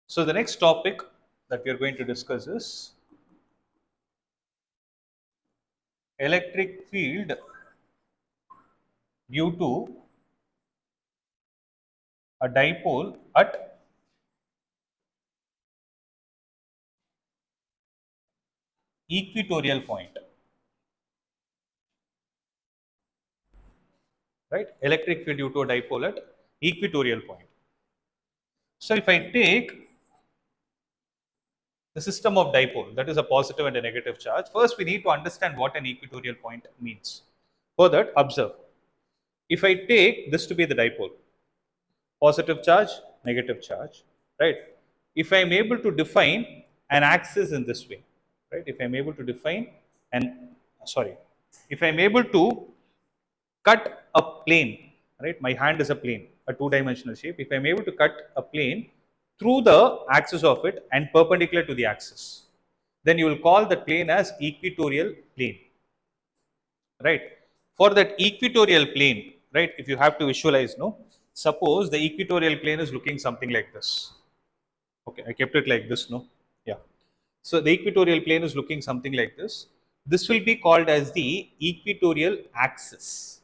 So the next topic that we are going to discuss is electric field due to a dipole at equatorial point, right? Electric field due to a dipole at equatorial point. So if I take the system of dipole, that is a positive and a negative charge, first we need to understand what an equatorial point means. For that, observe. If I take this to be the dipole, positive charge, negative charge, right? If I am able to define an axis in this way, right? If I am able to define an, sorry, if I am able to cut a plane, right? My hand is a plane, a two-dimensional shape. If I am able to cut a plane through the axis of it and perpendicular to the axis, then you will call the plane as equatorial plane, right? For that equatorial plane, right, if you have to visualize, no, suppose the equatorial plane is looking something like this. Okay, I kept it like this, no. Yeah, so the equatorial plane is looking something like this will be called as the equatorial axis.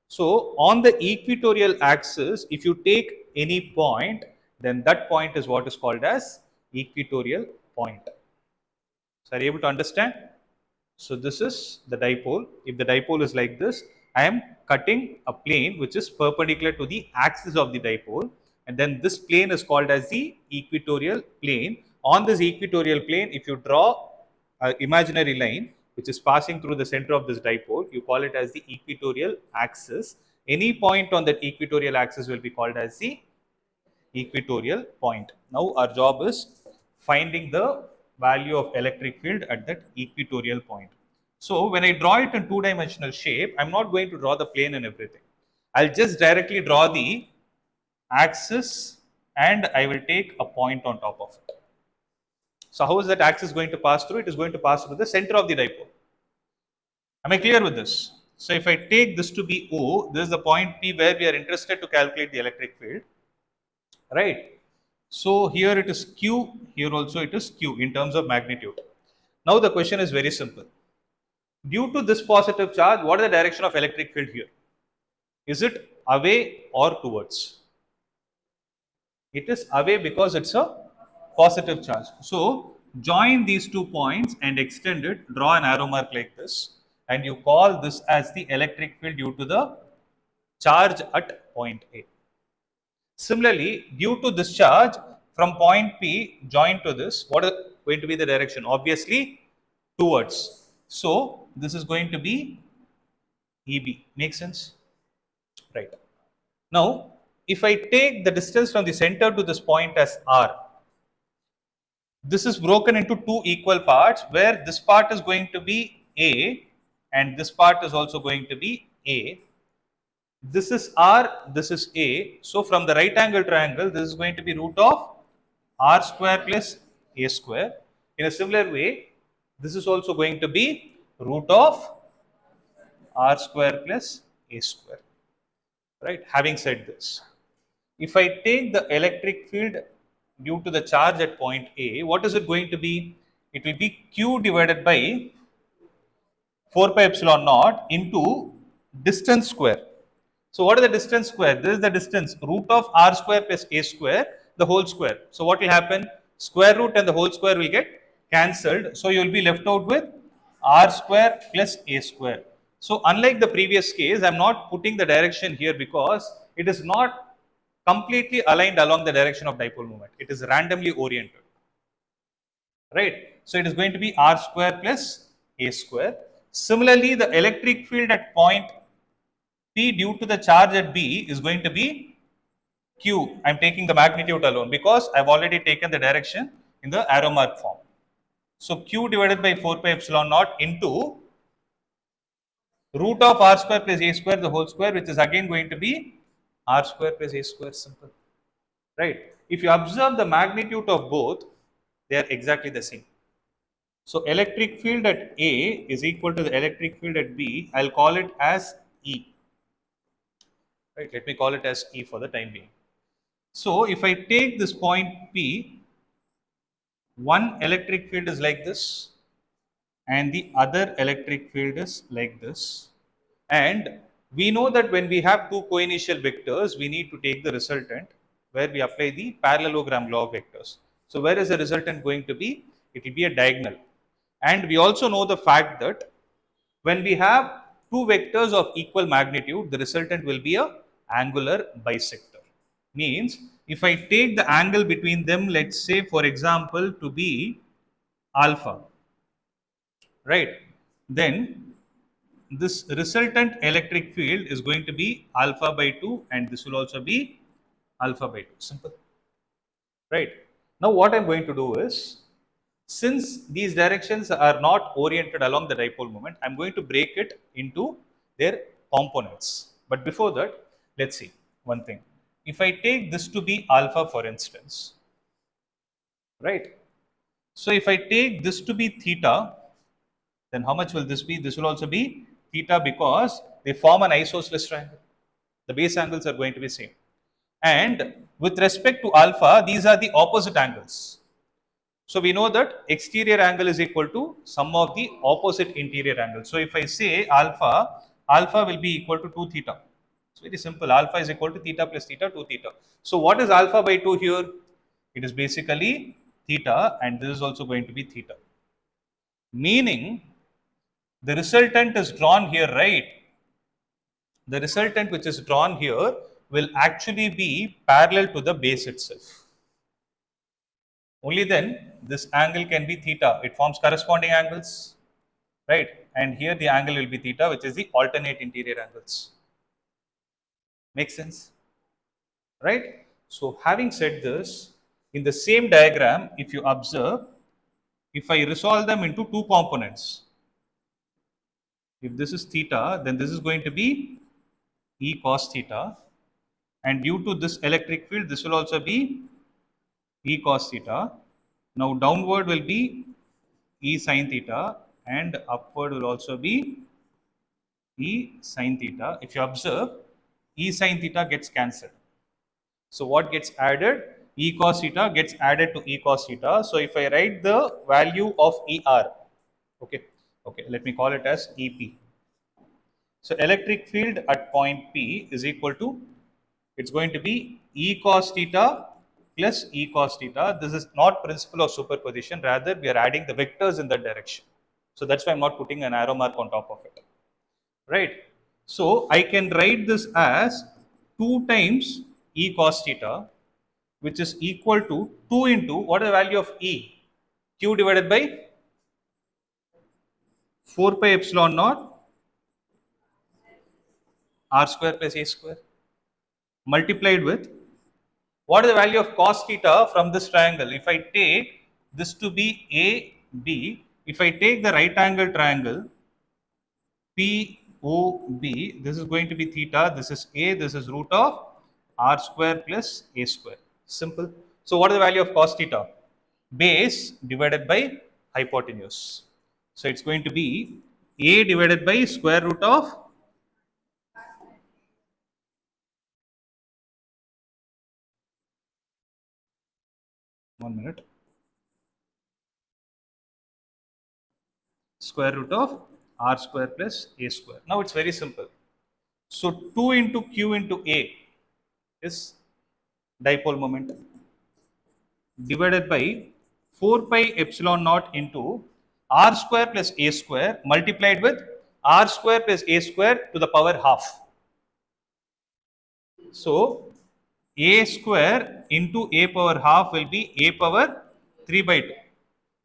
So on the equatorial axis, if you take any point, then that point is what is called as equatorial point. So are you able to understand? So this is the dipole. If the dipole is like this, I am cutting a plane which is perpendicular to the axis of the dipole, and then this plane is called as the equatorial plane. On this equatorial plane, if you draw an imaginary line which is passing through the center of this dipole, you call it as the equatorial axis. Any point on that equatorial axis will be called as the equatorial point. Now our job is finding the value of electric field at that equatorial point. So when I draw it in two-dimensional shape, I'm not going to draw the plane and everything. I'll just directly draw the axis and I will take a point on top of it. So how is that axis going to pass through? It is going to pass through the center of the dipole. Am I clear with this? So if I take this to be O, this is the point P where we are interested to calculate the electric field, right? So here it is Q, here also it is Q in terms of magnitude. Now the question is very simple. Due to this positive charge, what is the direction of electric field here? Is it away or towards? It is away because it's a positive charge. So join these 2 points and extend it, draw an arrow mark like this, and you call this as the electric field due to the charge at point A. Similarly, due to this charge from point P joined to this, what is going to be the direction? Obviously, towards. So, this is going to be EB. Make sense? Right. Now, if I take the distance from the center to this point as R, this is broken into two equal parts where this part is going to be A and this part is also going to be A. This is R, this is A. So from the right angle triangle, this is going to be root of R square plus A square. In a similar way, this is also going to be root of R square plus A square. Right? Having said this, if I take the electric field due to the charge at point A, what is it going to be? It will be Q divided by 4 pi epsilon naught into distance square. So what is the distance square? This is the distance root of R square plus A square, the whole square. So what will happen? Square root and the whole square will get cancelled. So you will be left out with R square plus A square. So unlike the previous case, I am not putting the direction here because it is not completely aligned along the direction of dipole moment. It is randomly oriented. Right? So it is going to be R square plus A square. Similarly, the electric field at point P due to the charge at B is going to be Q. I am taking the magnitude alone because I have already taken the direction in the arrow mark form. So Q divided by 4 pi epsilon naught into root of R square plus A square the whole square, which is again going to be R square plus A square, simple. Right? If you observe the magnitude of both, they are exactly the same. So electric field at A is equal to the electric field at B. I'll call it as E. Right, let me call it as E for the time being. So if I take this point P, one electric field is like this and the other electric field is like this. And we know that when we have two coinitial vectors, we need to take the resultant where we apply the parallelogram law of vectors. So where is the resultant going to be? It will be a diagonal. And we also know the fact that when we have two vectors of equal magnitude, the resultant will be a angular bisector. Means if I take the angle between them, let's say for example to be alpha, right? Then this resultant electric field is going to be alpha by 2 and this will also be alpha by 2. Simple. Right. Now what I'm going to do is, since these directions are not oriented along the dipole moment, I'm going to break it into their components. But before that, let's see one thing. If I take this to be alpha, for instance, right? So if I take this to be theta, then how much will this be? This will also be theta because they form an isosceles triangle. The base angles are going to be same. And with respect to alpha, these are the opposite angles. So we know that exterior angle is equal to sum of the opposite interior angles. So if I say alpha, alpha will be equal to 2 theta. It's very simple. Alpha is equal to theta plus theta, 2 theta. So what is alpha by 2 here? It is basically theta and this is also going to be theta. Meaning the resultant is drawn here, right? The resultant which is drawn here will actually be parallel to the base itself. Only then this angle can be theta. It forms corresponding angles, right? And here the angle will be theta, which is the alternate interior angles. Make sense? Right? So having said this, in the same diagram, if you observe, if I resolve them into two components, if this is theta, then this is going to be E cos theta, and due to this electric field, this will also be E cos theta. Now downward will be E sin theta and upward will also be E sin theta. If you observe, E sin theta gets cancelled. So what gets added? E cos theta gets added to E cos theta. So if I write the value of ER, okay, let me call it as EP. So electric field at point P is equal to, it's going to be E cos theta plus E cos theta. This is not principle of superposition, rather we are adding the vectors in that direction. So that's why I'm not putting an arrow mark on top of it, right? So I can write this as 2 times E cos theta, which is equal to 2 into, what is the value of E? Q divided by 4 pi epsilon naught R square plus A square multiplied with, what is the value of cos theta from this triangle? If I take this to be AB, if I take the right angle triangle POB, this is going to be theta, this is A, this is root of R square plus A square. Simple. So what is the value of cos theta? Base divided by hypotenuse. So it's going to be A divided by square root of, one minute, square root of R square plus A square. Now it's very simple. So 2 into Q into A is dipole moment divided by 4 pi epsilon naught into R square plus A square multiplied with R square plus A square to the power half. So A square into A power half will be A power 3 by 2.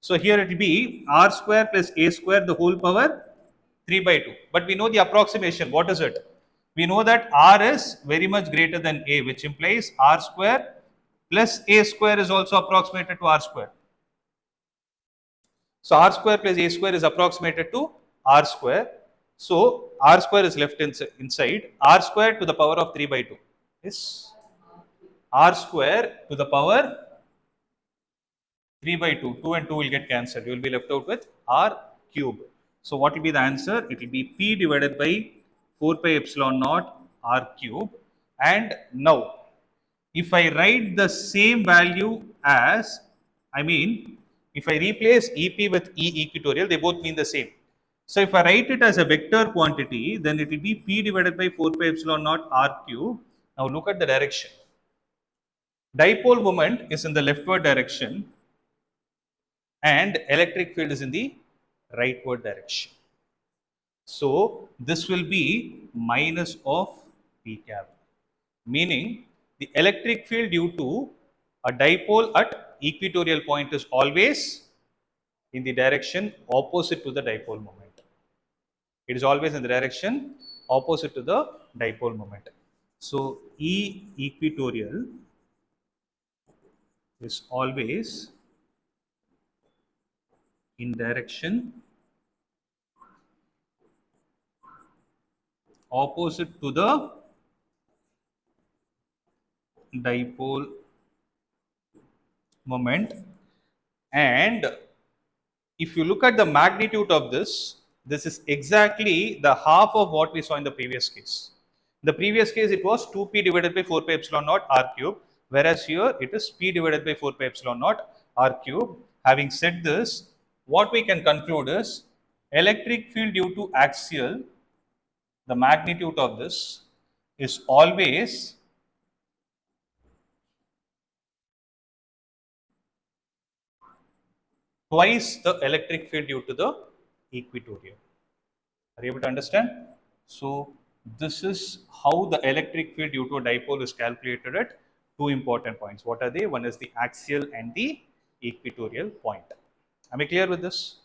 So here it will be R square plus A square the whole power 3 by 2. But we know the approximation. What is it? We know that R is very much greater than A, which implies R square plus A square is also approximated to R square. So R square plus A square is approximated to R square. So R square is left inside. R square to the power of 3 by 2 is R square to the power 3 by 2. 2 and 2 will get cancelled. You will be left out with R cube. So what will be the answer? It will be P divided by 4 pi epsilon naught R cube. And now if I write the same value as, I mean, if I replace EP with E equatorial, they both mean the same. So if I write it as a vector quantity, then it will be P divided by 4 pi epsilon naught R cube. Now look at the direction. Dipole moment is in the leftward direction and electric field is in the rightward direction. So this will be minus of P cap, meaning the electric field due to a dipole at equatorial point is always in the direction opposite to the dipole moment. It is always in the direction opposite to the dipole moment. So E equatorial is always in direction opposite to the dipole moment. And if you look at the magnitude of this is exactly the half of what we saw in the previous case. In the previous case, it was 2p divided by 4 pi epsilon naught r cube, whereas here it is p divided by 4 pi epsilon naught r cube. Having said this, what we can conclude is electric field due to axial, the magnitude of this is always twice the electric field due to the equatorial. Are you able to understand? So this is how the electric field due to a dipole is calculated at two important points. What are they? One is the axial and the equatorial point. Am I clear with this?